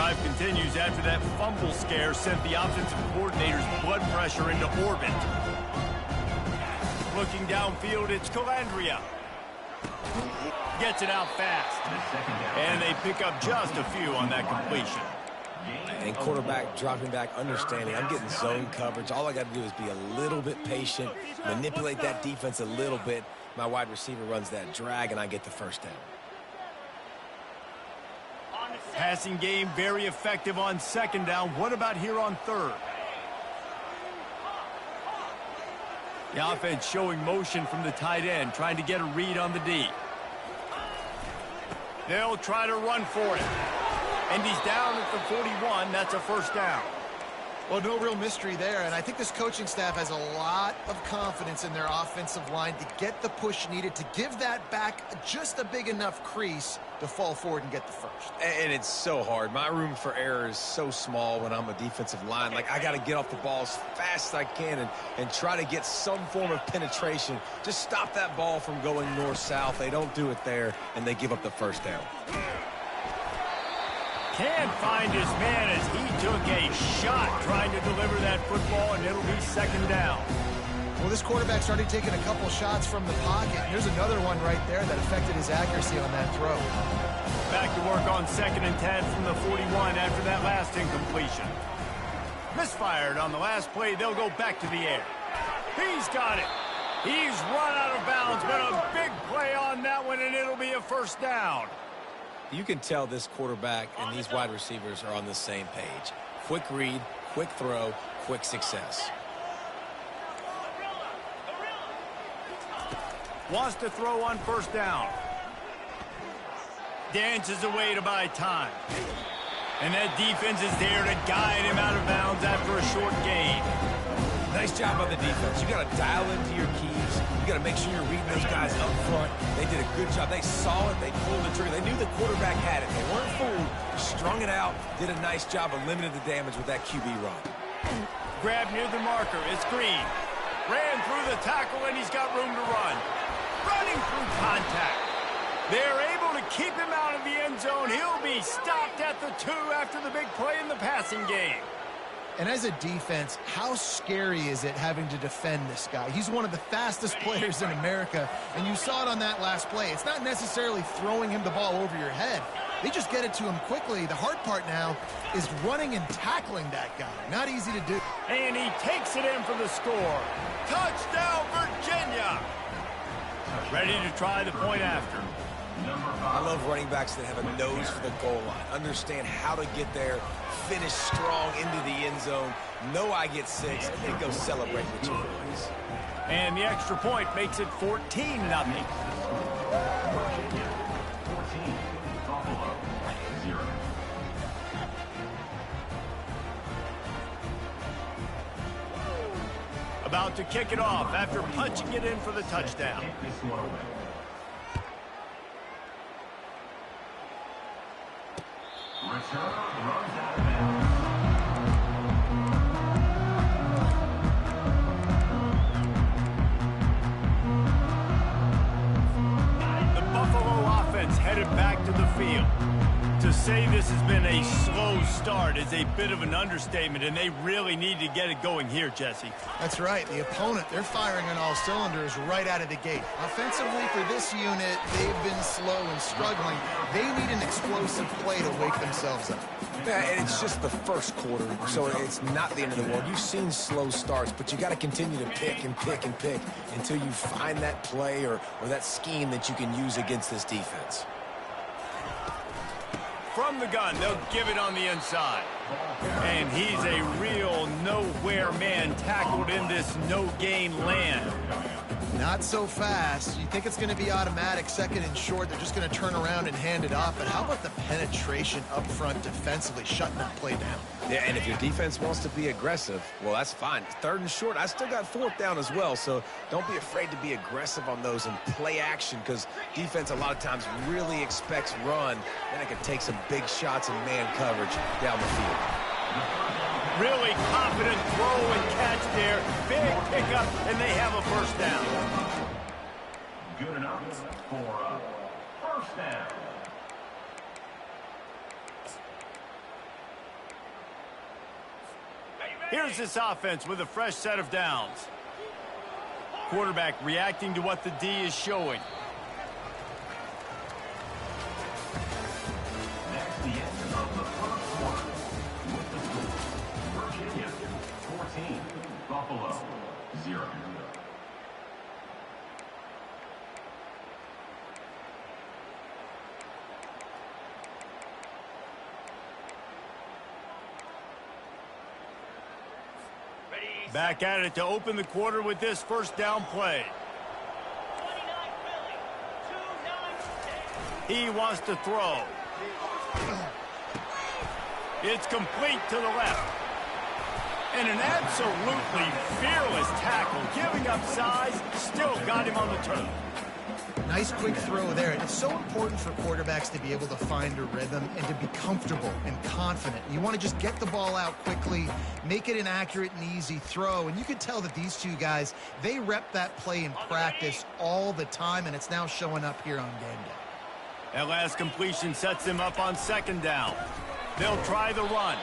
Drive continues after that fumble scare sent the offensive coordinator's blood pressure into orbit. Looking downfield, it's Calandria. Gets it out fast. And they pick up just a few on that completion. And quarterback dropping back, understanding I'm getting zone coverage. All I got to do is be a little bit patient, manipulate that defense a little bit. My wide receiver runs that drag, and I get the first down. Passing game very effective on second down. What about here on third? The offense showing motion from the tight end, trying to get a read on the D. They'll try to run for it. And he's down at the 41. That's a first down. Well, no real mystery there, and I think this coaching staff has a lot of confidence in their offensive line to get the push needed to give that back just a big enough crease to fall forward and get the first. And it's so hard. My room for error is so small when I'm a defensive line. Like, I got to get off the ball as fast as I can and try to get some form of penetration. Just stop that ball from going north-south. They don't do it there, and they give up the first down. Can't find his man as he took a shot trying to deliver that football, and it'll be second down. Well, this quarterback's already taken a couple shots from the pocket. There's another one right there that affected his accuracy on that throw. Back to work on 2nd and 10 from the 41 after that last incompletion. Misfired on the last play. They'll go back to the air. He's got it. He's run out of bounds, but a big play on that one, and it'll be a first down. You can tell this quarterback and these wide receivers are on the same page. Quick read, quick throw, quick success. Wants to throw on first down. Dances away to buy time. And that defense is there to guide him out of bounds after a short gain. Nice job on the defense. You got to dial into your keys. You got to make sure you're reading those guys up front. They did a good job. They saw it. They pulled the trigger. They knew the quarterback had it. They weren't fooled. Strung it out. Did a nice job of limiting the damage with that QB run. Grab near the marker. It's Green. Ran through the tackle, and he's got room to run. Running through contact. They're able to keep him out of the end zone. He'll be stopped at the 2 after the big play in the passing game. And as a defense, how scary is it having to defend this guy? He's one of the fastest players in America, and you saw it on that last play. It's not necessarily throwing him the ball over your head. They just get it to him quickly. The hard part now is running and tackling that guy. Not easy to do. And he takes it in for the score. Touchdown, Virginia! Ready to try the point after. I love running backs that have a nose for the goal line. Understand how to get there, finish strong into the end zone, know I get 6, and then go celebrate with your boys. And the extra point makes it 14-0. About to kick it off after punching it in for the touchdown. The Buffalo offense headed back to the field. To say this has been a slow start is a bit of an understatement, and they really need to get it going here, Jesse. That's right. The opponent, they're firing on all cylinders right out of the gate. Offensively for this unit, they've been slow and struggling. They need an explosive play to wake themselves up. Yeah, and it's just the first quarter, so it's not the end of the world. You've seen slow starts, but you got to continue to pick and pick and pick until you find that play or that scheme that you can use against this defense. From the gun, they'll give it on the inside. And he's a real nowhere man tackled in this no-gain land. Not so fast. You think it's going to be automatic, 2nd and short. They're just going to turn around and hand it off. But how about the penetration up front defensively, shutting that play down? Yeah, and if your defense wants to be aggressive, well, that's fine. 3rd and short, I still got 4th down as well. So don't be afraid to be aggressive on those and play action, because defense a lot of times really expects run. Then it can take some big shots in man coverage down the field. Really confident throw and catch there. Big pickup, and they have a first down. Good enough for a first down. Here's this offense with a fresh set of downs. Quarterback reacting to what the D is showing. Next, the end of the first quarter. With the score, Virginia 14, Buffalo 0. Back at it to open the quarter with this first down play. He wants to throw. It's complete to the left. And an absolutely fearless tackle, giving up size, still got him on the turf. Nice quick throw there. And it's so important for quarterbacks to be able to find a rhythm and to be comfortable and confident. You want to just get the ball out quickly, make it an accurate and easy throw. And you can tell that these two guys, they rep that play in practice all the time, and it's now showing up here on game day. That last completion sets them up on second down. They'll try the run.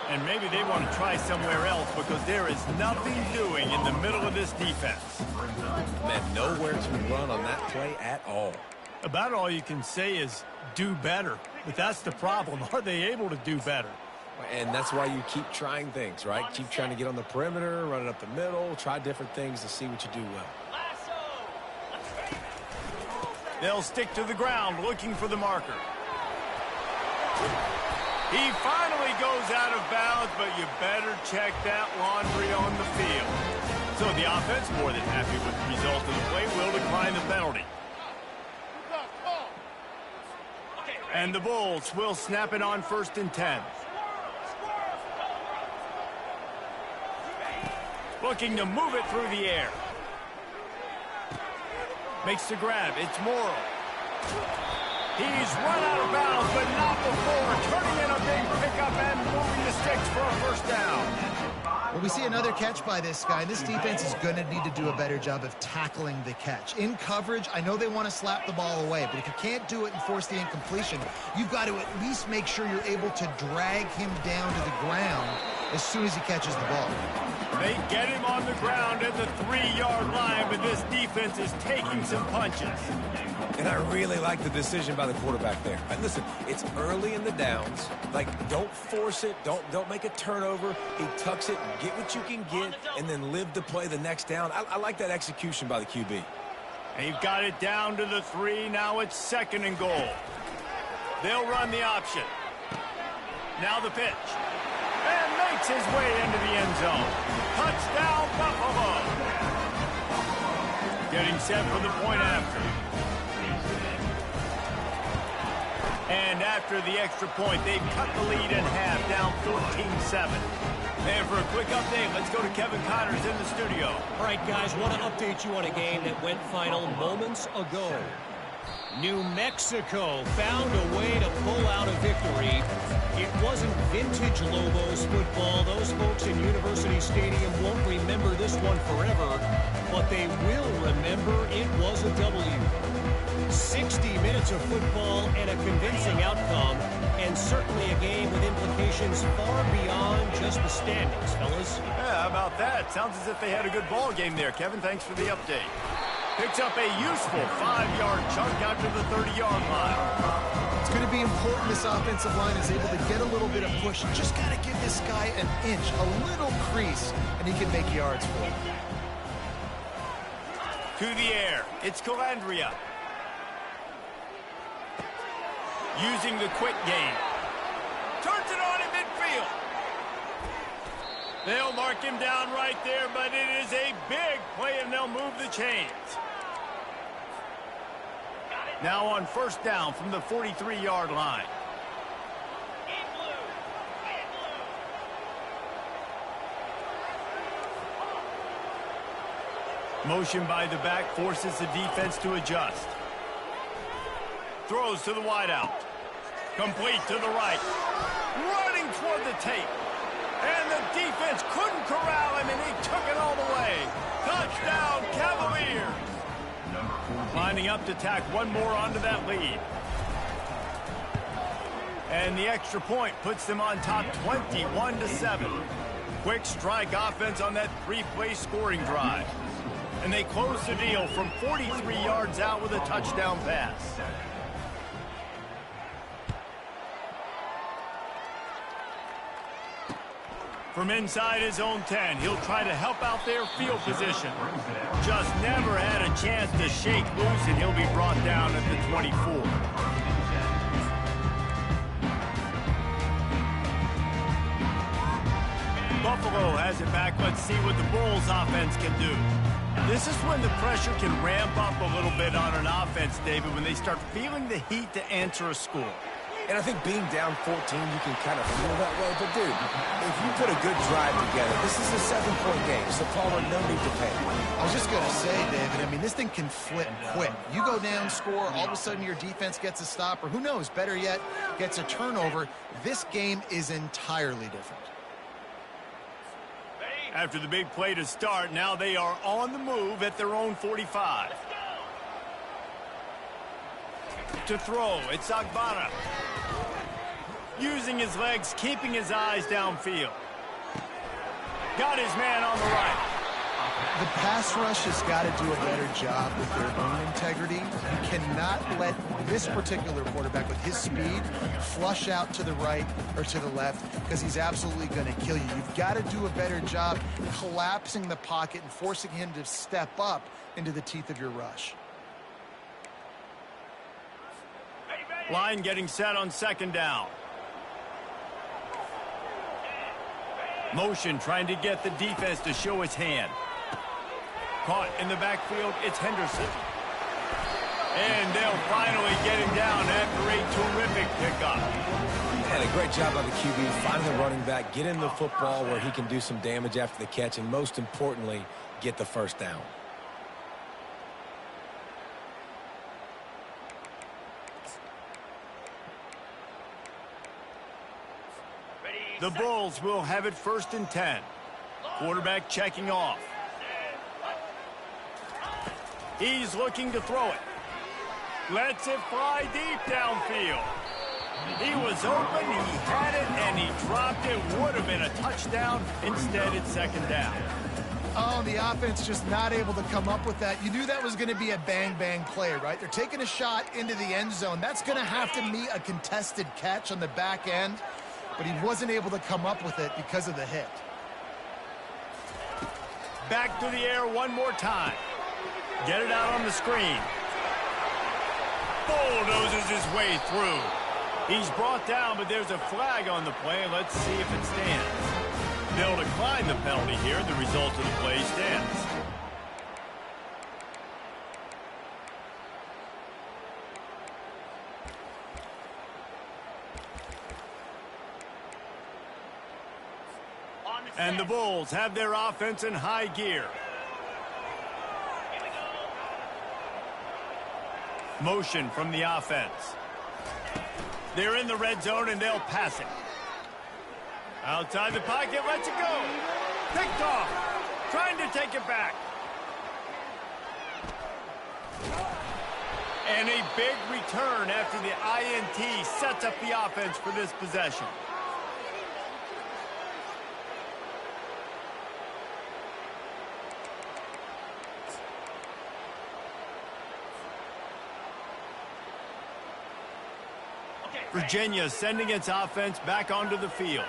And maybe they want to try somewhere else because there is nothing doing in the middle of this defense. Man, nowhere to run on that play at all. About all you can say is do better. But that's the problem. Are they able to do better? And that's why you keep trying things, right? Keep trying to get on the perimeter, run it up the middle, try different things to see what you do well. They'll stick to the ground looking for the marker. He finally goes out of bounds, but you better check that laundry on the field. So the offense, more than happy with the result of the play, will decline the penalty. And the Bulls will snap it on 1st and 10. Looking to move it through the air. Makes the grab. It's Morrow. He's run out of bounds, but not before turning in a big pickup and moving the sticks for a first down. Well, we see another catch by this guy. This defense is going to need to do a better job of tackling the catch. In coverage, I know they want to slap the ball away, but if you can't do it and force the incompletion, you've got to at least make sure you're able to drag him down to the ground as soon as he catches the ball. They get him on the ground at the 3-yard line, but this defense is taking some punches. And I really like the decision by the quarterback there. And listen, it's early in the downs. Like, don't force it. Don't make a turnover. He tucks it, get what you can get, and then live to play the next down. I like that execution by the QB. They've got it down to the 3. Now it's 2nd and goal. They'll run the option. Now the pitch. And makes his way into the end zone. Touchdown, Buffalo. Getting set for the point after. And after the extra point, they've cut the lead in half, down 14-7. And for a quick update, let's go to Kevin Connors in the studio. All right, guys, want to update you on a game that went final moments ago. New Mexico found a way to pull out a victory. It wasn't vintage Lobos football. Those folks in University Stadium won't remember this one forever, but they will remember it was a W. 60 minutes of football and a convincing outcome, and certainly a game with implications far beyond just the standings, fellas. Yeah, how about that? Sounds as if they had a good ball game there. Kevin, thanks for the update. Picks up a useful 5-yard chunk out to the 30-yard line. It's going to be important this offensive line is able to get a little bit of push. Just got to give this guy an inch, a little crease, and he can make yards for it. To the air. It's Calandria. Using the quick game. Turns it on in midfield. They'll mark him down right there, but it is a big play, and they'll move the chains. Now on 1st down from the 43-yard line. Motion by the back forces the defense to adjust. Throws to the wideout. Complete to the right. Running toward the tape. And the defense couldn't corral him, and he took it all the way. Touchdown, Cavaliers. Lining up to tack one more onto that lead. And the extra point puts them on top 21-7. Quick strike offense on that three-play scoring drive. And they close the deal from 43 yards out with a touchdown pass. From inside his own 10, he'll try to help out their field position. Just never had a chance to shake loose, and he'll be brought down at the 24. Buffalo has it back. Let's see what the Bulls offense can do. This is when the pressure can ramp up a little bit on an offense, David, when they start feeling the heat to answer a score. And I think being down 14, you can kind of feel that way. But, dude, if you put a good drive together, this is a 7-point game. So, Palmer, no need to panic. I was just going to say, David, I mean, this thing can flip quick. You go down, score, all of a sudden your defense gets a stop, or who knows, better yet, gets a turnover. This game is entirely different. After the big play to start, now they are on the move at their own 45. To throw, it's Agbana. Using his legs, keeping his eyes downfield. Got his man on the right. The pass rush has got to do a better job with their own integrity. You cannot let this particular quarterback with his speed flush out to the right or to the left, because he's absolutely going to kill you. You've got to do a better job collapsing the pocket and forcing him to step up into the teeth of your rush. Line getting set on second down. Motion trying to get the defense to show its hand. Caught in the backfield, it's Henderson. And they'll finally get him down after a terrific pickup. And a great job by the QB, finding the running back, get him the football where he can do some damage after the catch, and most importantly, get the first down. The Bulls will have it 1st and 10. Quarterback checking off. He's looking to throw it. Lets it fly deep downfield. He was open, he had it, and he dropped it. Would have been a touchdown. Instead, it's second down. Oh, the offense just not able to come up with that. You knew that was going to be a bang-bang play, right? They're taking a shot into the end zone. That's going to have to meet a contested catch on the back end, but he wasn't able to come up with it because of the hit. Back to the air one more time. Get it out on the screen. Bulldozes his way through. He's brought down, but there's a flag on the play. Let's see if it stands. They'll decline the penalty here. The result of the play stands. And the Bulls have their offense in high gear. Motion from the offense. They're in the red zone, and they'll pass it. Outside the pocket, lets it go. Picked off. Trying to take it back. And a big return after the INT sets up the offense for this possession. Virginia sending its offense back onto the field.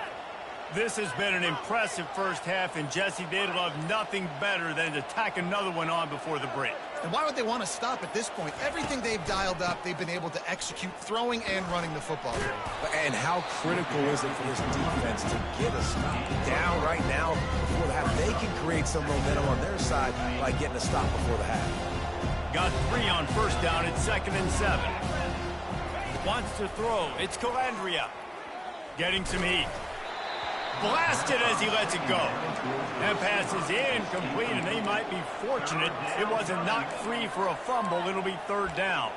This has been an impressive first half, and Jesse, they'd love nothing better than to tack another one on before the break. And why would they want to stop at this point? Everything they've dialed up, they've been able to execute, throwing and running the football. And how critical is it for this defense to get a stop down right now before the half? They can create some momentum on their side by getting a stop before the half. Got 3 on first down. It's 2nd and 7. Wants to throw. It's Calandria. Getting some heat. Blasted as he lets it go. That pass is incomplete, and they might be fortunate it wasn't knocked free for a fumble. It'll be 3rd down.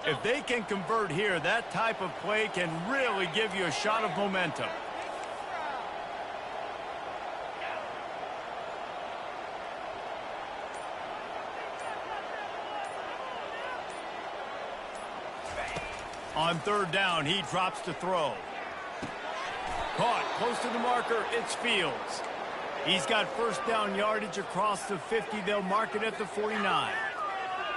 If they can convert here, that type of play can really give you a shot of momentum. On third down, he drops to throw. Caught close to the marker, it's Fields. He's got first down yardage across the 50. They'll mark it at the 49.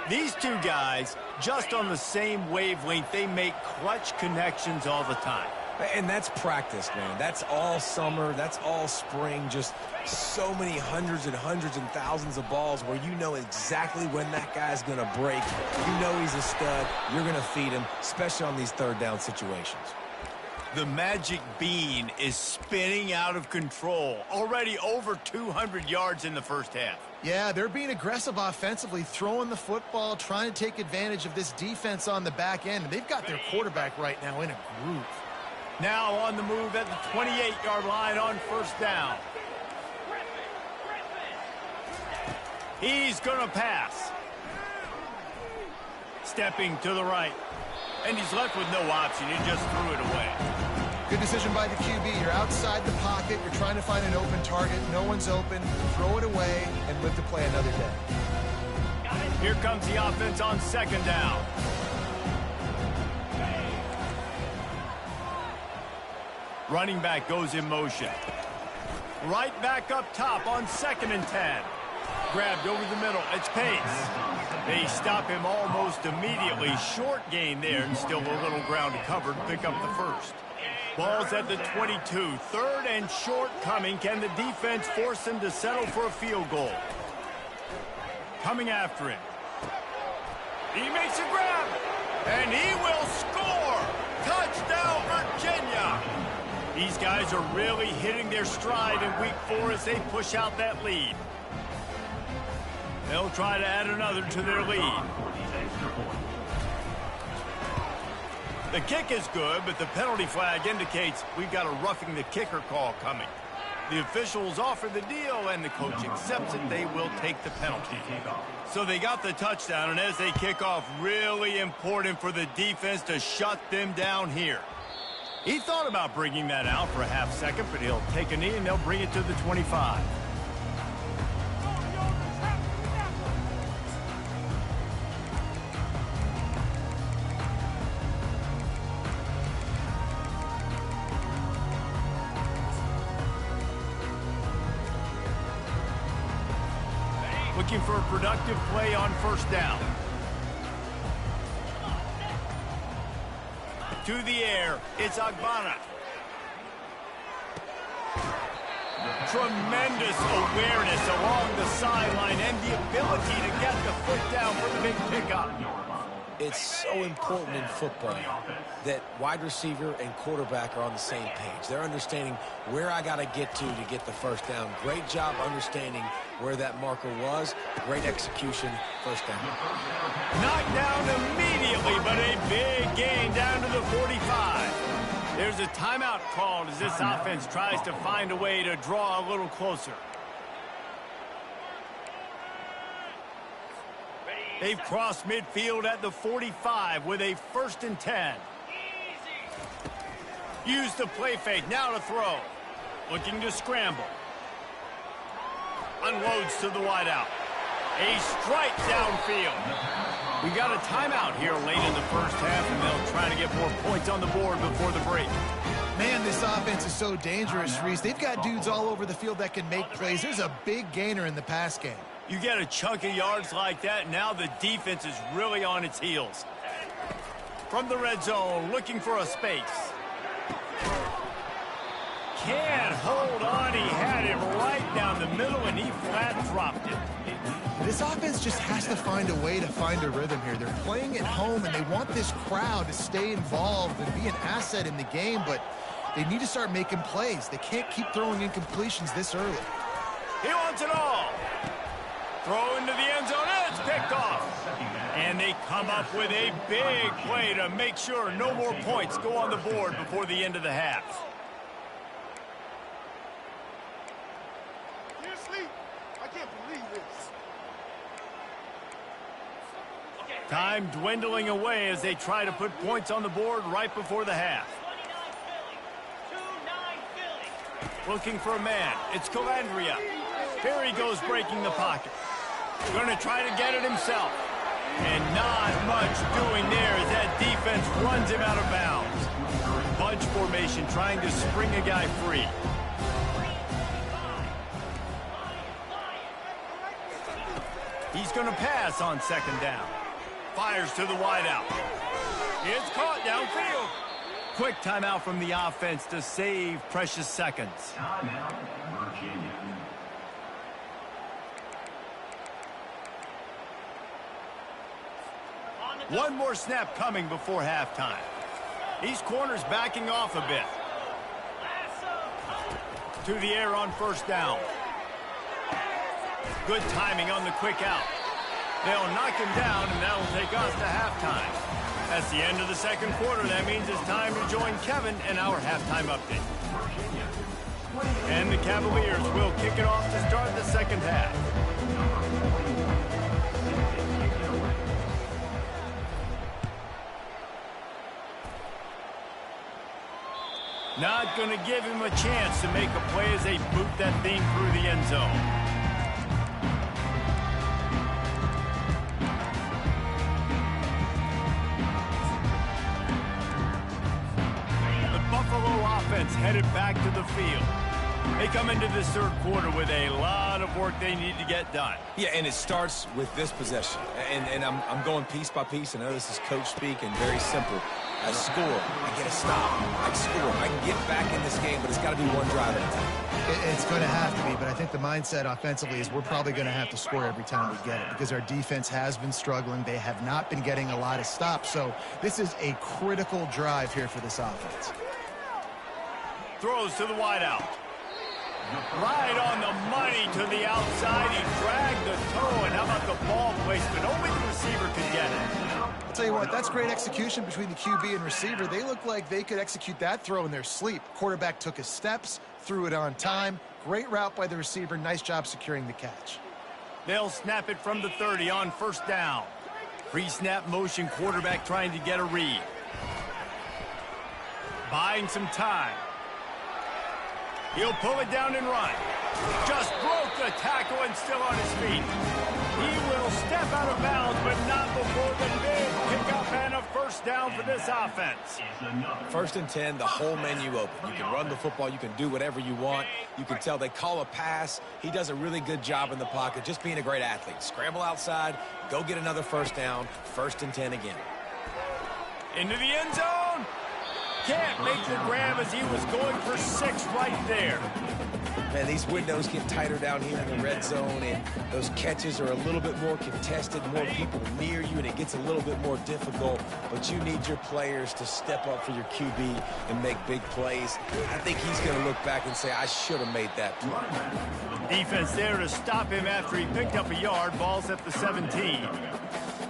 These two guys, just on the same wavelength, they make clutch connections all the time. And that's practice, man. That's all summer. That's all spring. Just so many hundreds and thousands of balls where you know exactly when that guy's going to break. You know he's a stud. You're going to feed him, especially on these third down situations. The magic bean is spinning out of control. Already over 200 yards in the first half. Yeah, they're being aggressive offensively, throwing the football, trying to take advantage of this defense on the back end. They've got their quarterback right now in a groove. Now on the move at the 28-yard line on first down. He's going to pass. Stepping to the right. And he's left with no option. He just threw it away. Good decision by the QB. You're outside the pocket. You're trying to find an open target. No one's open. Throw it away and live to play another day. Here comes the offense on second down. Running back goes in motion. Right back up top on 2nd and 10. Grabbed over the middle. It's Pace. They stop him almost immediately. Short gain there and still a little ground covered. Pick up the first. Ball's at the 22. 3rd and short coming. Can the defense force him to settle for a field goal? Coming after him. He makes a grab. And he will score. Touchdown, Virginia. These guys are really hitting their stride in week 4 as they push out that lead. They'll try to add another to their lead. The kick is good, but the penalty flag indicates we've got a roughing the kicker call coming. The officials offer the deal, and the coach accepts it. They will take the penalty. So they got the touchdown, and as they kick off, really important for the defense to shut them down here. He thought about bringing that out for a half second, but he'll take a knee, and they'll bring it to the 25. Looking for a productive play on first down. To the air, it's Agbana. Tremendous awareness along the sideline and the ability to get the foot down for the big pickup. It's so important in football that wide receiver and quarterback are on the same page. They're understanding where I got to get the first down. Great job understanding where that marker was. Great execution, first down. Knocked down immediately, but a big gain down to the 45. There's a timeout called as this offense tries to find a way to draw a little closer. They've crossed midfield at the 45 with a 1st and 10. Use the play fake, now to throw. Looking to scramble. Unloads to the wideout. A strike downfield. We got a timeout here late in the first half, and they'll try to get more points on the board before the break. Man, this offense is so dangerous, Reese. They've got dudes all over the field that can make plays. There's a big gainer in the pass game. You get a chunk of yards like that, now the defense is really on its heels. From the red zone, looking for a space. Can't hold on. He had it right down the middle, and he flat dropped it. This offense just has to find a way to find a rhythm here. They're playing at home, and they want this crowd to stay involved and be an asset in the game, but they need to start making plays. They can't keep throwing incompletions this early. He wants it all. Throw into the end zone, and it's picked off. And they come up with a big play to make sure no more points go on the board before the end of the half. Seriously? I can't believe this. Time dwindling away as they try to put points on the board right before the half. Looking for a man. It's Calandria. Here he goes breaking the pocket. Going to try to get it himself. And not much doing there as that defense runs him out of bounds. Bunch formation trying to spring a guy free. He's going to pass on second down. Fires to the wideout. It's caught downfield. Quick timeout from the offense to save precious seconds. Timeout, Virginia. One more snap coming before halftime. These corners backing off a bit. To the air on first down. Good timing on the quick out. They'll knock him down, and that'll take us to halftime. That's the end of the second quarter. That means it's time to join Kevin and our halftime update. And the Cavaliers will kick it off to start the second half. Not going to give him a chance to make a play as they boot that thing through the end zone. Offense headed back to the field. They come into this third quarter with a lot of work they need to get done. Yeah, and it starts with this possession. And I'm going piece by piece. I know this is coach speak and very simple. I score, I get a stop, I score, I can get back in this game, but it's got to be one drive at a time. It's going to have to be, but I think the mindset offensively is we're probably going to have to score every time we get it because our defense has been struggling. They have not been getting a lot of stops, so this is a critical drive here for this offense. Throws to the wideout. Right on the money to the outside. He dragged the toe, and how about the ball placement? Only the receiver could get it. I'll tell you what, that's great execution between the QB and receiver. They look like they could execute that throw in their sleep. Quarterback took his steps, threw it on time. Great route by the receiver. Nice job securing the catch. They'll snap it from the 30 on first down. Pre-snap motion, quarterback trying to get a read. Buying some time. He'll pull it down and run. Just broke the tackle and still on his feet. He will step out of bounds, but not before the big pickup and a first down for this offense. First and 10, the whole menu open. You can run the football. You can do whatever you want. You can tell they call a pass. He does a really good job in the pocket, just being a great athlete. Scramble outside, go get another first down, first and 10 again. Into the end zone. Can't make the grab as he was going for 6 right there. Man, these windows get tighter down here in the red zone, and those catches are a little bit more contested, more people near you, and it gets a little bit more difficult. But you need your players to step up for your QB and make big plays. I think he's going to look back and say, I should have made that play. Defense there to stop him after he picked up a yard. Ball's at the 17.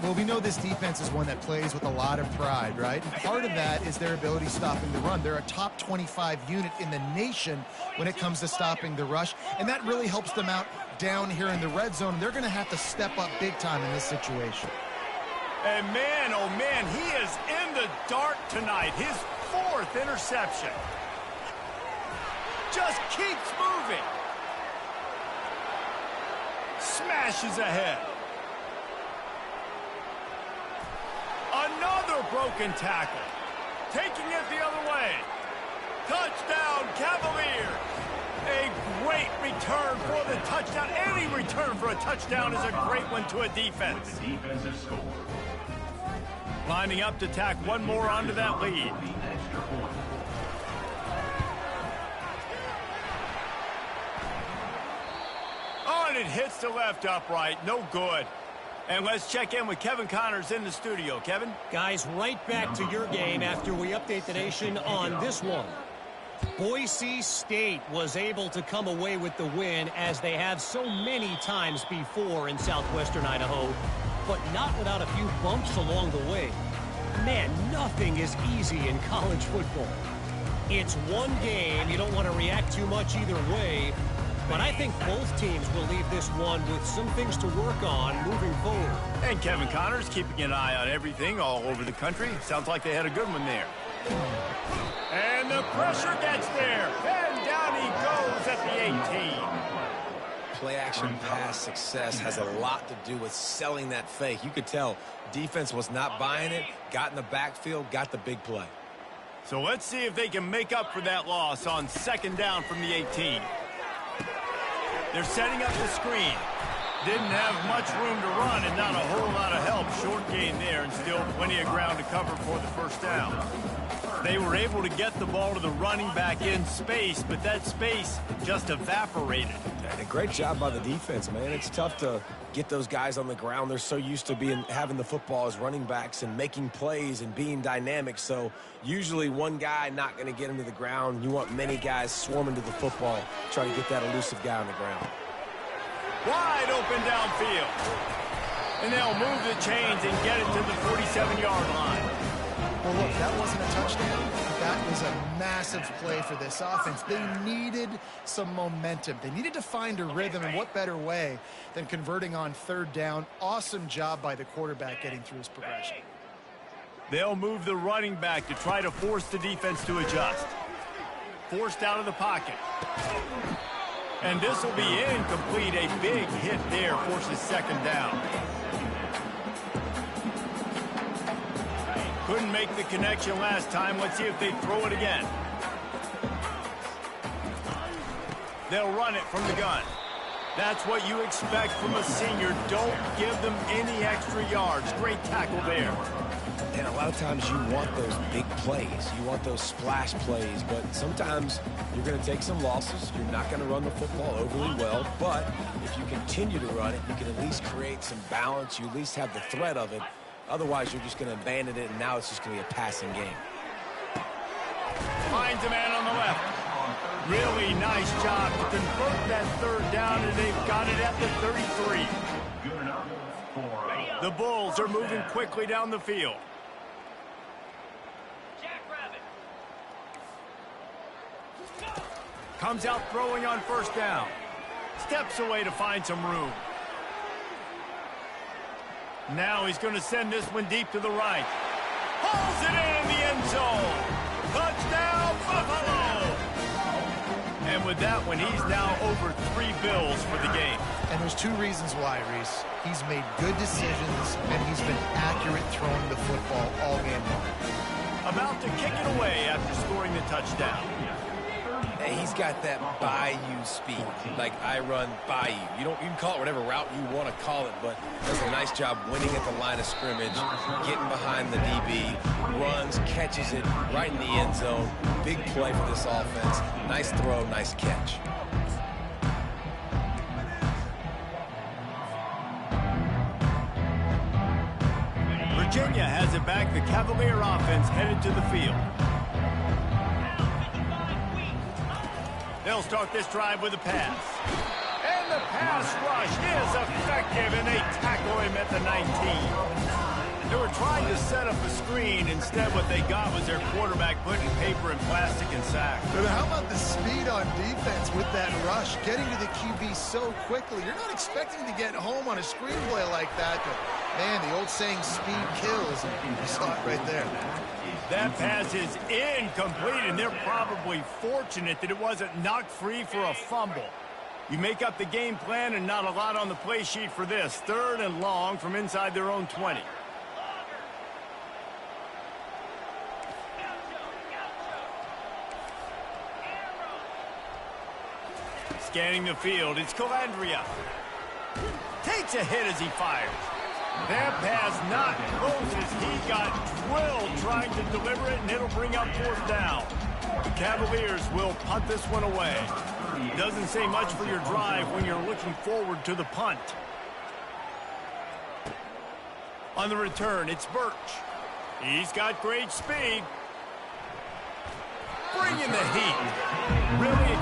Well, we know this defense is one that plays with a lot of pride, right? And part of that is their ability stopping the run. They're a top 25 unit in the nation when it comes to stopping the rush, and that really helps them out down here in the red zone. They're going to have to step up big time in this situation. And man, oh man, he is in the dark tonight. His 4th interception. Just keeps moving. Smashes ahead. Another broken tackle. Taking it the other way. Touchdown, Cavaliers. A great return for the touchdown. Any return for a touchdown is a great one to a defense. Defensive score. Lining up to tack one more onto that lead. Oh, and it hits the left upright. No good. And let's check in with Kevin Connors in the studio. Kevin? Guys, right back to your game after we update the nation on this one. Boise State was able to come away with the win as they have so many times before in southwestern Idaho, but not without a few bumps along the way. Man, nothing is easy in college football. It's one game. You don't want to react too much either way. But I think both teams will leave this one with some things to work on moving forward. And Kevin Connors keeping an eye on everything all over the country. Sounds like they had a good one there. And the pressure gets there. And down he goes at the 18. play-action pass success has a lot to do with selling that fake. You could tell defense was not buying it, got in the backfield, got the big play. So let's see if they can make up for that loss on second down from the 18. They're setting up the screen. Didn't have much room to run and not a whole lot of help. Short gain there and still plenty of ground to cover for the first down. They were able to get the ball to the running back in space, but that space just evaporated. And a great job by the defense, man. It's tough to get those guys on the ground. They're so used to having the football as running backs and making plays and being dynamic. So usually one guy not going to get him to the ground. You want many guys swarming to the football, try to get that elusive guy on the ground. Wide open downfield. And they'll move the chains and get it to the 47-yard line. Well, look, that wasn't a touchdown. That was a massive play for this offense. They needed some momentum. They needed to find a rhythm, and what better way than converting on third down. Awesome job by the quarterback getting through his progression. They'll move the running back to try to force the defense to adjust. Forced out of the pocket. And this will be incomplete. A big hit there forces second down. Couldn't make the connection last time. Let's see if they throw it again. They'll run it from the gun. That's what you expect from a senior. Don't give them any extra yards. Great tackle there. And a lot of times you want those big plays. You want those splash plays, but sometimes you're going to take some losses. You're not going to run the football overly well, but if you continue to run it, you can at least create some balance. You at least have the threat of it. Otherwise, you're just going to abandon it, and now it's just going to be a passing game. Finds a man on the left. Really nice job to convert that third down, and they've got it at the 33. Good enough for The Bulls are moving quickly down the field. Comes out throwing on first down. Steps away to find some room. Now he's going to send this one deep to the right. Hauls it in the end zone. Touchdown, Buffalo! And with that one, he's now over 3 bills for the game. And there's 2 reasons why, Reese. He's made good decisions, and he's been accurate throwing the football all game long. About to kick it away after scoring the touchdown. Hey, he's got that bayou speed, like I run bayou. You can call it whatever route you want to call it, but does a nice job winning at the line of scrimmage, getting behind the DB, runs, catches it right in the end zone. Big play for this offense. Nice throw, nice catch. Virginia has it back. The Cavalier offense headed to the field. They'll start this drive with a pass. And the pass rush is effective, and they tackle him at the 19. They were trying to set up a screen. Instead, what they got was their quarterback putting paper in plastic and sacked. But how about the speed on defense with that rush, getting to the QB so quickly? You're not expecting to get home on a screenplay like that, but, man, the old saying, speed kills, and you saw it right there. That pass is incomplete, and they're probably fortunate that it wasn't knocked free for a fumble. You make up the game plan and not a lot on the play sheet for this. 3rd and long from inside their own 20. Scanning the field, it's Calandria. Takes a hit as he fires. That pass not close as he got drilled trying to deliver it, and it'll bring up 4th down. The Cavaliers will punt this one away. Doesn't say much for your drive when you're looking forward to the punt. On the return, it's Birch. He's got great speed. Bringing the heat. Really?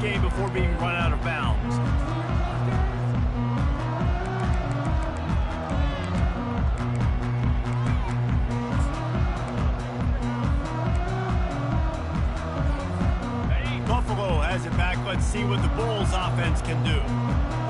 game before being run out of bounds. Buffalo has it back. Let's see what the Bulls offense can do.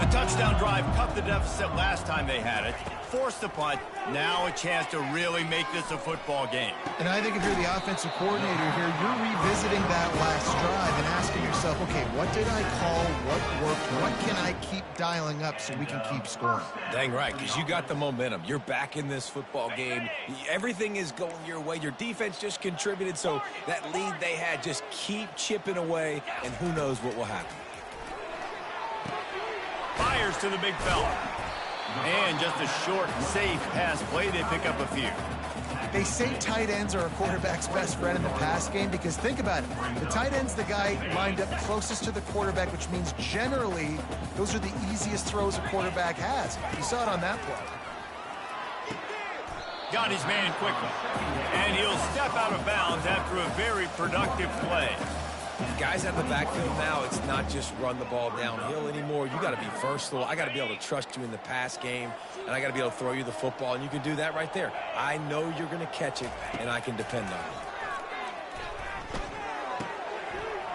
The touchdown drive cut the deficit last time they had it, forced the punt. Now a chance to really make this a football game. And I think if you're the offensive coordinator here, you're revisiting that last drive and asking yourself, okay, what did I call? What worked? What can I keep dialing up so we can keep scoring? Dang right, because you got the momentum. You're back in this football game. Everything is going your way. Your defense just contributed, so that lead they had, just keep chipping away, and who knows what will happen. Fires to the big fella. And just a short, safe pass play. They pick up a few. They say tight ends are a quarterback's best friend in the pass game because think about it. The tight end's the guy lined up closest to the quarterback, which means generally those are the easiest throws a quarterback has. You saw it on that play. Got his man quickly. And he'll step out of bounds after a very productive play. Guys at the backfield now, it's not just run the ball downhill anymore. You got to be versatile. I got to be able to trust you in the pass game, and I got to be able to throw you the football, and you can do that right there. I know you're going to catch it, and I can depend on it.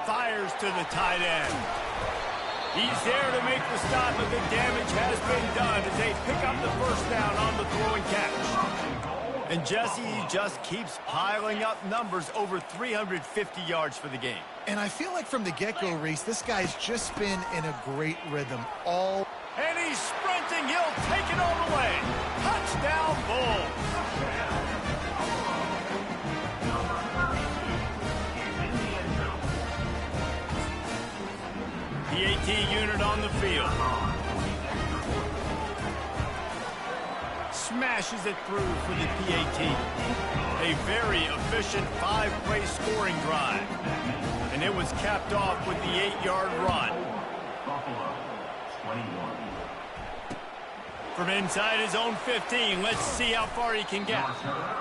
Fires to the tight end. He's there to make the stop, but the damage has been done as they pick up the first down on the throw and catch. And Jesse just keeps piling up numbers, over 350 yards for the game. And I feel like from the get-go, Reese, this guy's just been in a great rhythm all. And he's sprinting. He'll take it all the way. Touchdown, Bulls. PAT unit on the field. Smashes it through for the PAT. A very efficient 5-play scoring drive. And it was capped off with the 8-yard run. Buffalo, 21. From inside his own 15, let's see how far he can get.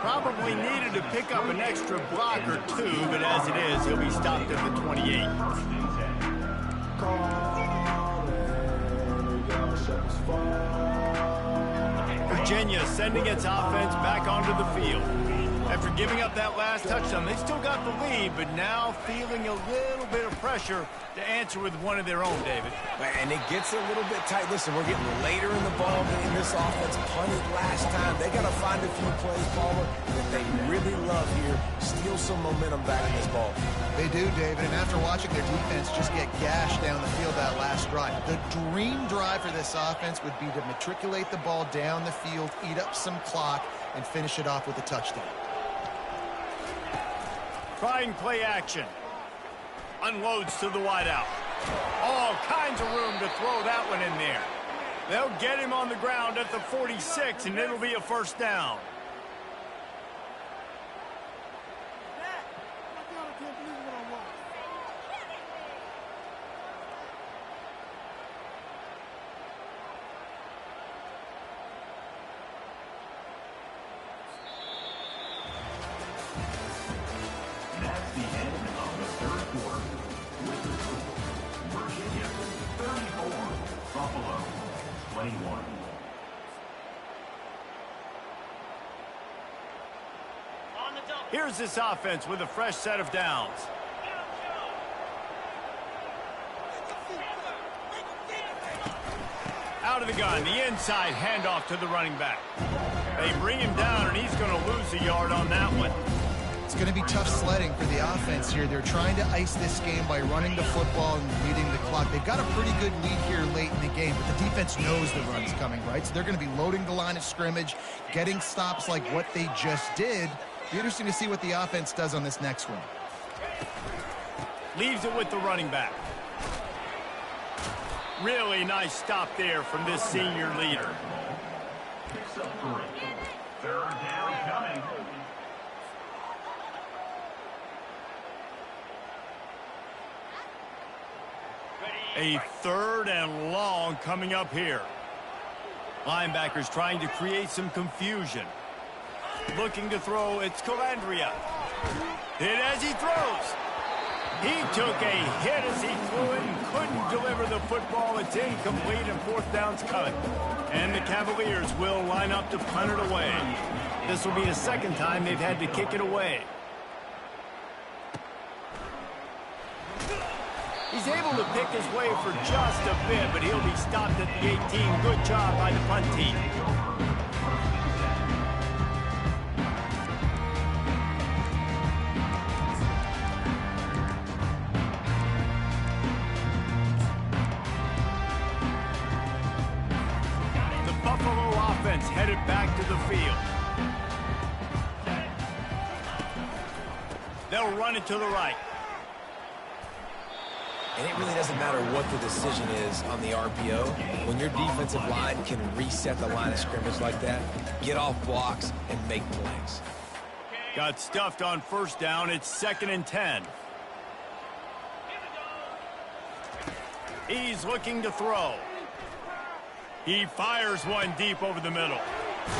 Probably needed to pick up an extra block or two, but as it is, he'll be stopped at the 28. Virginia sending its offense back onto the field. After giving up that last touchdown, they still got the lead, but now feeling a little bit of pressure to answer with one of their own, David. And it gets a little bit tight. Listen, we're getting later in the ball in this offense. Punted last time. They got to find a few plays, Palmer, that they really love here. Steal some momentum back in this ball. They do, David, and after watching their defense just get gashed down the field that last drive, the dream drive for this offense would be to matriculate the ball down the field, eat up some clock, and finish it off with a touchdown. Trying play action. Unloads to the wideout. All kinds of room to throw that one in there. They'll get him on the ground at the 46, and it'll be a first down. That's the end of the third quarter. With the score, Virginia 34, Buffalo 21. Here's this offense with a fresh set of downs. Out of the gun, the inside handoff to the running back. They bring him down, and he's going to lose a yard on that one. It's going to be tough sledding for the offense here. They're trying to ice this game by running the football and beating the clock. They've got a pretty good lead here late in the game, but the defense knows the run's coming, right? So they're going to be loading the line of scrimmage, getting stops like what they just did. Be interesting to see what the offense does on this next one. Leaves it with the running back. Really nice stop there from this senior leader. Picks up 3. Third down coming. A third and long coming up here. Linebackers trying to create some confusion. Looking to throw, it's Calandria. Hit as he throws. He took a hit as he threw it and couldn't deliver the football. It's incomplete and fourth down's cut. And the Cavaliers will line up to punt it away. This will be the second time they've had to kick it away. He's able to pick his way for just a bit, but he'll be stopped at the 18. Good job by the punt team. Headed back to the field. They'll run it to the right. And it really doesn't matter what the decision is on the RPO. When your defensive line can reset the line of scrimmage like that, get off blocks and make plays. Got stuffed on first down. It's 2nd and 10. He's looking to throw. He fires one deep over the middle.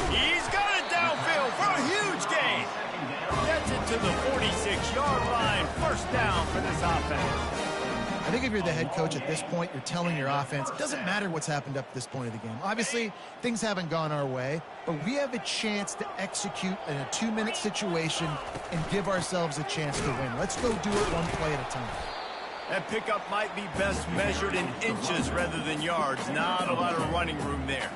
He's got it downfield for a huge gain. Gets it to the 46-yard line. First down for this offense. I think if you're the head coach at this point, you're telling your offense, it doesn't matter what's happened up to this point of the game. Obviously, things haven't gone our way, but we have a chance to execute in a 2-minute situation and give ourselves a chance to win. Let's go do it one play at a time. That pickup might be best measured in inches rather than yards. Not a lot of running room there.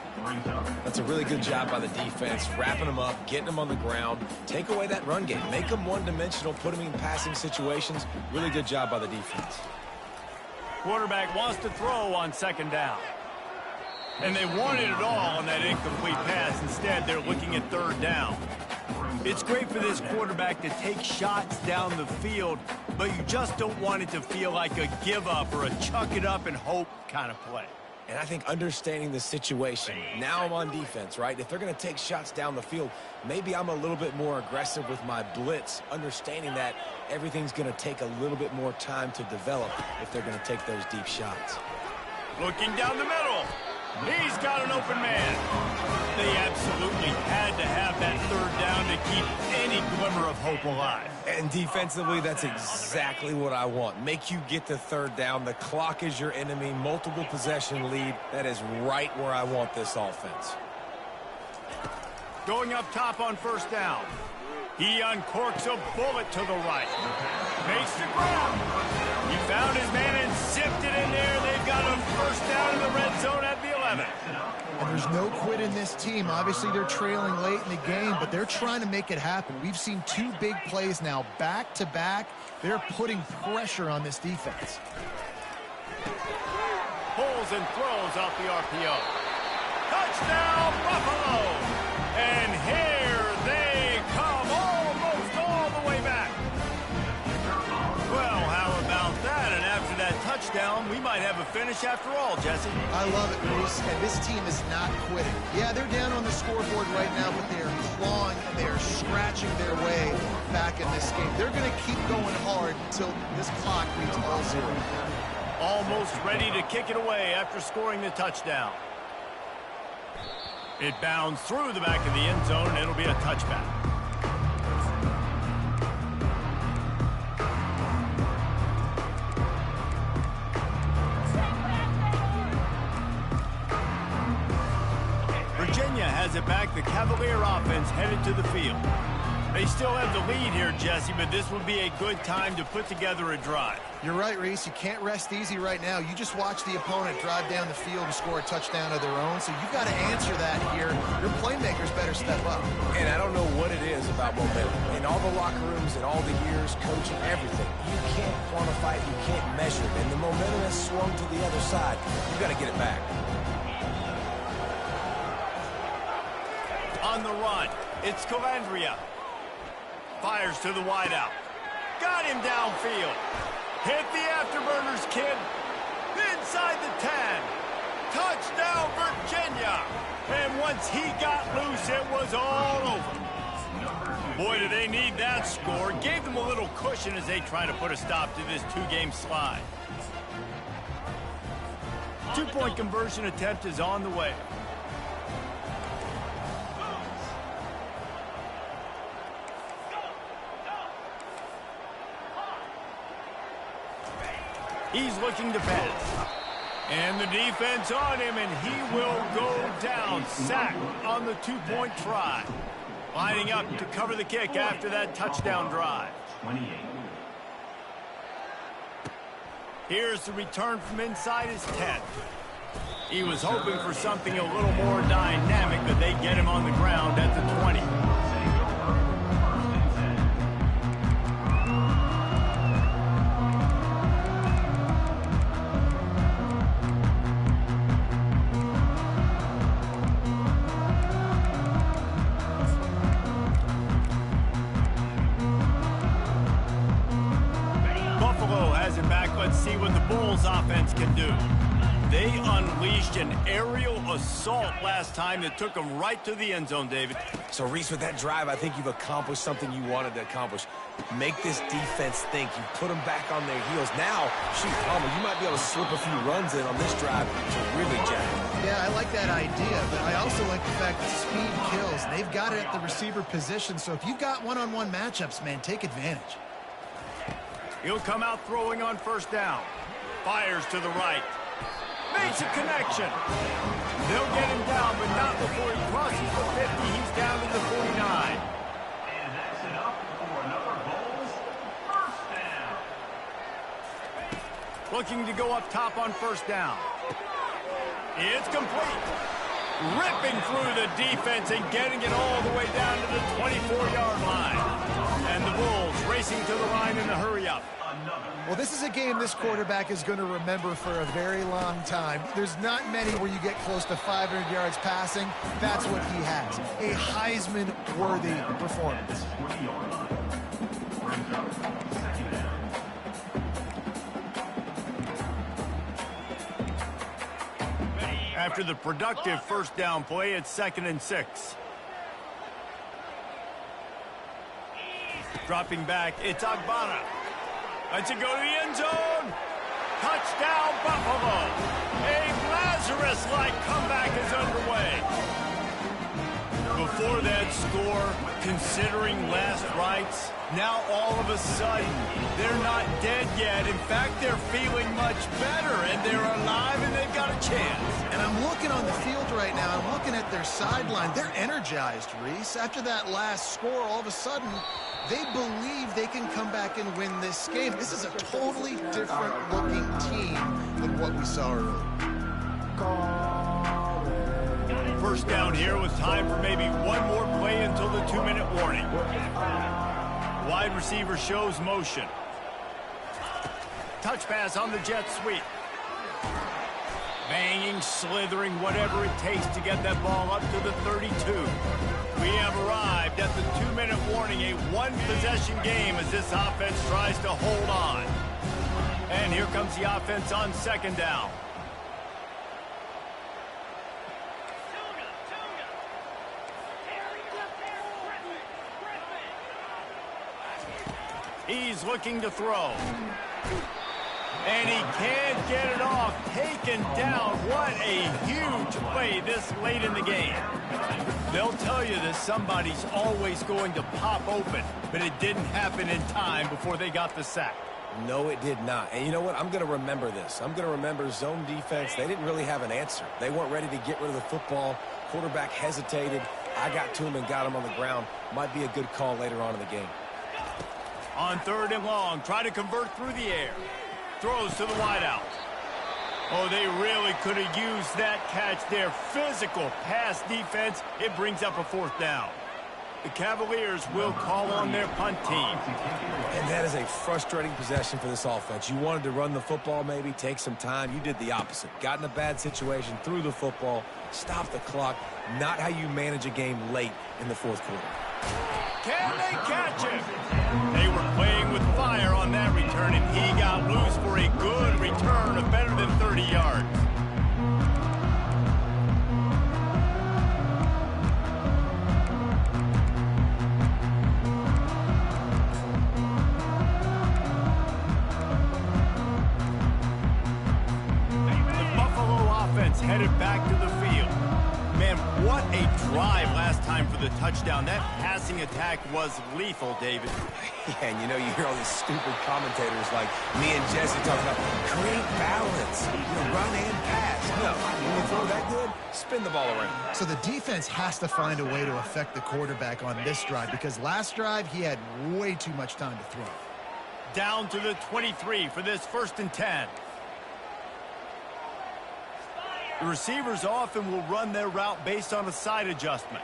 That's a really good job by the defense, wrapping them up, getting them on the ground. Take away that run game. Make them one-dimensional, put them in passing situations. Really good job by the defense. Quarterback wants to throw on 2nd down. And they wanted it all on that incomplete pass. Instead, they're looking at 3rd down. It's great for this quarterback to take shots down the field, but you just don't want it to feel like a give-up or a chuck-it-up-and-hope kind of play. And I think understanding the situation, now I'm on defense, right? If they're going to take shots down the field, maybe I'm a little bit more aggressive with my blitz, understanding that everything's going to take a little bit more time to develop if they're going to take those deep shots. Looking down the middle. He's got an open man. They absolutely had to have that 3rd down to keep any glimmer of hope alive. And defensively, that's exactly what I want. Make you get the 3rd down. The clock is your enemy. Multiple possession lead. That is right where I want this offense. Going up top on 1st down. He uncorks a bullet to the right. Makes the grab. He found his man and zipped it in there. They've got a 1st down in the red zone at the 11. And there's no quit in this team. Obviously, they're trailing late in the game, but they're trying to make it happen. We've seen 2 big plays now, back-to-back. They're putting pressure on this defense. Pulls and throws off the RPO. Touchdown, Buffalo! And here they come, almost all the way back. Well, how about that? And after that touchdown, we might have a finish after all, Jesse. I love it, Reese, and this team is not quitting. Yeah, they're down on the scoreboard right now, but they are clawing and they are scratching their way back in this game. They're going to keep going hard until this clock reads all 0. Almost ready to kick it away after scoring the touchdown. It bounds through the back of the end zone, and it'll be a touchback. Virginia has it back. The Cavalier offense headed to the field. They still have the lead here, Jesse, but this would be a good time to put together a drive. You're right, Reese. You can't rest easy right now. You just watch the opponent drive down the field and score a touchdown of their own, so you've got to answer that here. Your playmakers better step up. And I don't know what it is about momentum. In all the locker rooms, in all the years, coaching, everything, you can't quantify it, you can't measure it. And the momentum has swung to the other side. You've got to get it back. On the run, it's Calandria. Fires to the wideout. Got him downfield. Hit the afterburners, kid. Inside the 10. Touchdown, Virginia. And once he got loose, it was all over. Boy, do they need that score. Gave them a little cushion as they try to put a stop to this 2-game slide. 2-point conversion attempt is on the way. He's looking to pass. And the defense on him, and he will go down. Sacked on the two-point try. Lining up to cover the kick after that touchdown drive. 28. Here's the return from inside his 10. He was hoping for something a little more dynamic, but they get him on the ground at the 20. Buffalo has it back. Let's see what the Bulls offense can do. They unleashed an aerial assault last time that took them right to the end zone, David. So, Reese, with that drive, I think you've accomplished something you wanted to accomplish. Make this defense think. You put them back on their heels. Now, shoot, Palmer, you might be able to slip a few runs in on this drive to really jack it. Yeah, I like that idea, but I also like the fact that speed kills. They've got it at the receiver position, so if you've got one-on-one matchups, man, take advantage. He'll come out throwing on first down. Fires to the right. Makes a connection. They'll get him down, but not before he crosses the 50. He's down to the 49. And that's it up for another Bulls first down. Looking to go up top on first down. It's complete. Ripping through the defense and getting it all the way down to the 24-yard line. And the Bulls racing to the line in a hurry-up. Well, this is a game this quarterback is going to remember for a very long time. There's not many where you get close to 500 yards passing. That's what he has. A Heisman-worthy performance. After the productive first down play, it's 2nd and 6. Dropping back, it's Agbana. Lets it go to the end zone. Touchdown, Buffalo. A Lazarus-like comeback is underway. Before that score, considering last rites, now all of a sudden, they're not dead yet. In fact, they're feeling much better, and they're alive, and they've got a chance. And I'm looking on the field right now. I'm looking at their sideline. They're energized, Reese. After that last score, all of a sudden, they believe they can come back and win this game. This is a totally different-looking team than what we saw earlier. First down here with time for maybe one more play until the 2-minute warning. Wide receiver shows motion. Touch pass on the jet sweep. Banging, slithering, whatever it takes to get that ball up to the 32. We have arrived at the 2-minute warning, a one-possession game as this offense tries to hold on. And here comes the offense on second down. He's looking to throw. And he can't get it off. Taken down. What a huge play this late in the game. They'll tell you that somebody's always going to pop open, but it didn't happen in time before they got the sack. No, it did not. And you know what? I'm going to remember this. I'm going to remember zone defense. They didn't really have an answer. They weren't ready to get rid of the football. Quarterback hesitated. I got to him and got him on the ground. Might be a good call later on in the game. On 3rd and long, try to convert through the air. Throws to the wideout. Oh, they really could have used that catch there. Physical pass defense. It brings up a 4th down. The Cavaliers will call on their punt team. And that is a frustrating possession for this offense. You wanted to run the football, maybe take some time. You did the opposite. Got in a bad situation, threw the football, stopped the clock. Not how you manage a game late in the 4th quarter. Can they catch him? They were playing with fire on that return, and he got loose for a good return of better than 30 yards. The Buffalo offense headed back to the field. Man, what a drive last time time for the touchdown. That passing attack was lethal, David. Yeah, and you hear all these stupid commentators like me and Jesse talking about create balance, run and pass. No, when you throw that good, spin the ball around. So the defense has to find a way to affect the quarterback on this drive because last drive he had way too much time to throw. Down to the 23 for this 1st and 10. The receivers often will run their route based on a side adjustment.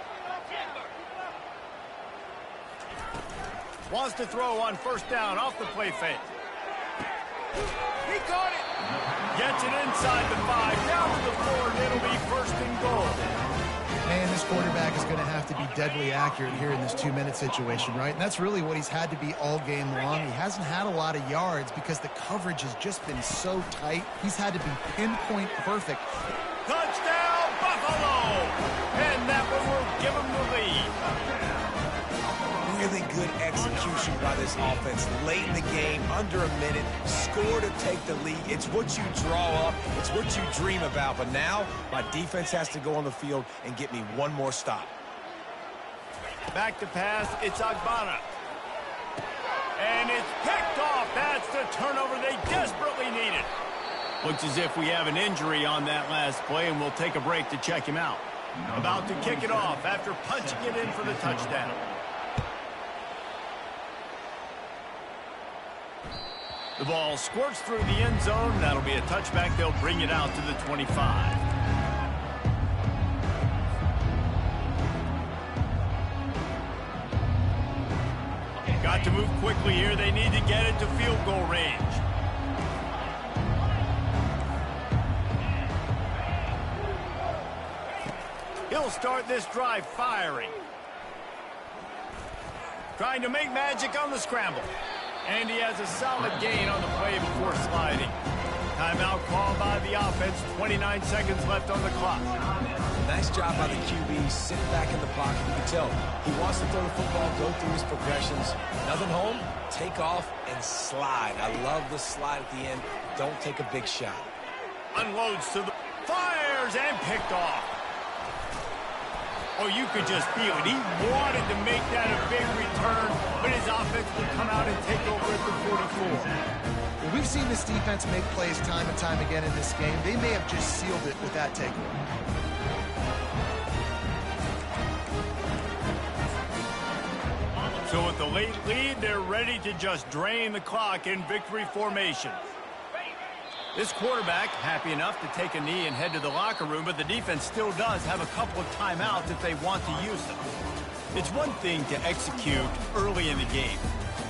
Wants to throw on 1st down off the play fake. He caught it. Gets it inside the 5, down to the 4, and it'll be 1st and goal. Man, this quarterback is going to have to be deadly accurate here in this 2-minute situation, right? And that's really what he's had to be all game long. He hasn't had a lot of yards because the coverage has just been so tight. He's had to be pinpoint perfect. Touchdown, Buffalo! And that one will give him the lead. Really good execution by this offense late in the game, under a minute, score to take the lead. It's what you draw up, it's what you dream about, but now my defense has to go on the field and get me one more stop. Back to pass, it's Agbana. And it's picked off. That's the turnover they desperately needed. Looks as if we have an injury on that last play, and we'll take a break to check him out. About to kick it off after punching it in for the touchdown. The ball squirts through the end zone. That'll be a touchback. They'll bring it out to the 25. Got to move quickly here. They need to get it to field goal range. He'll start this drive firing. Trying to make magic on the scramble. And he has a solid gain on the play before sliding. Timeout called by the offense. 29 seconds left on the clock. Nice job by the QB, sitting back in the pocket. You can tell he wants to throw the football, go through his progressions. Nothing home, take off and slide. I love the slide at the end. Don't take a big shot. Unloads to the fires and picked off. Oh, you could just feel it. He wanted to make that a big return, but his offense would come out and take over at the 44. Well, we've seen this defense make plays time and time again in this game. They may have just sealed it with that takeaway. So with the late lead, they're ready to just drain the clock in victory formation. This quarterback happy enough to take a knee and head to the locker room, but the defense still does have a couple of timeouts if they want to use them. It's one thing to execute early in the game.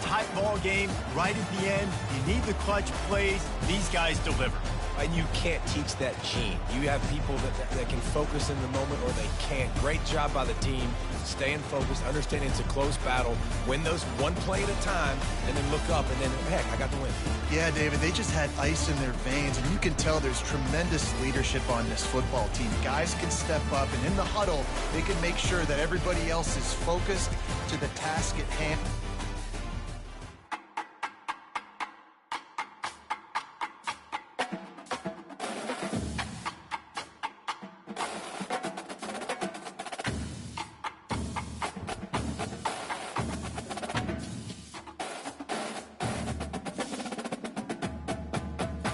Tight ball game, right at the end, you need the clutch plays. These guys deliver. And you can't teach that gene. You have people that can focus in the moment or they can't. Great job by the team, staying focused, understanding it's a close battle, win those one play at a time, and then look up, and then, heck, I got the win. Yeah, David, they just had ice in their veins, and you can tell there's tremendous leadership on this football team. Guys can step up, and in the huddle, they can make sure that everybody else is focused to the task at hand.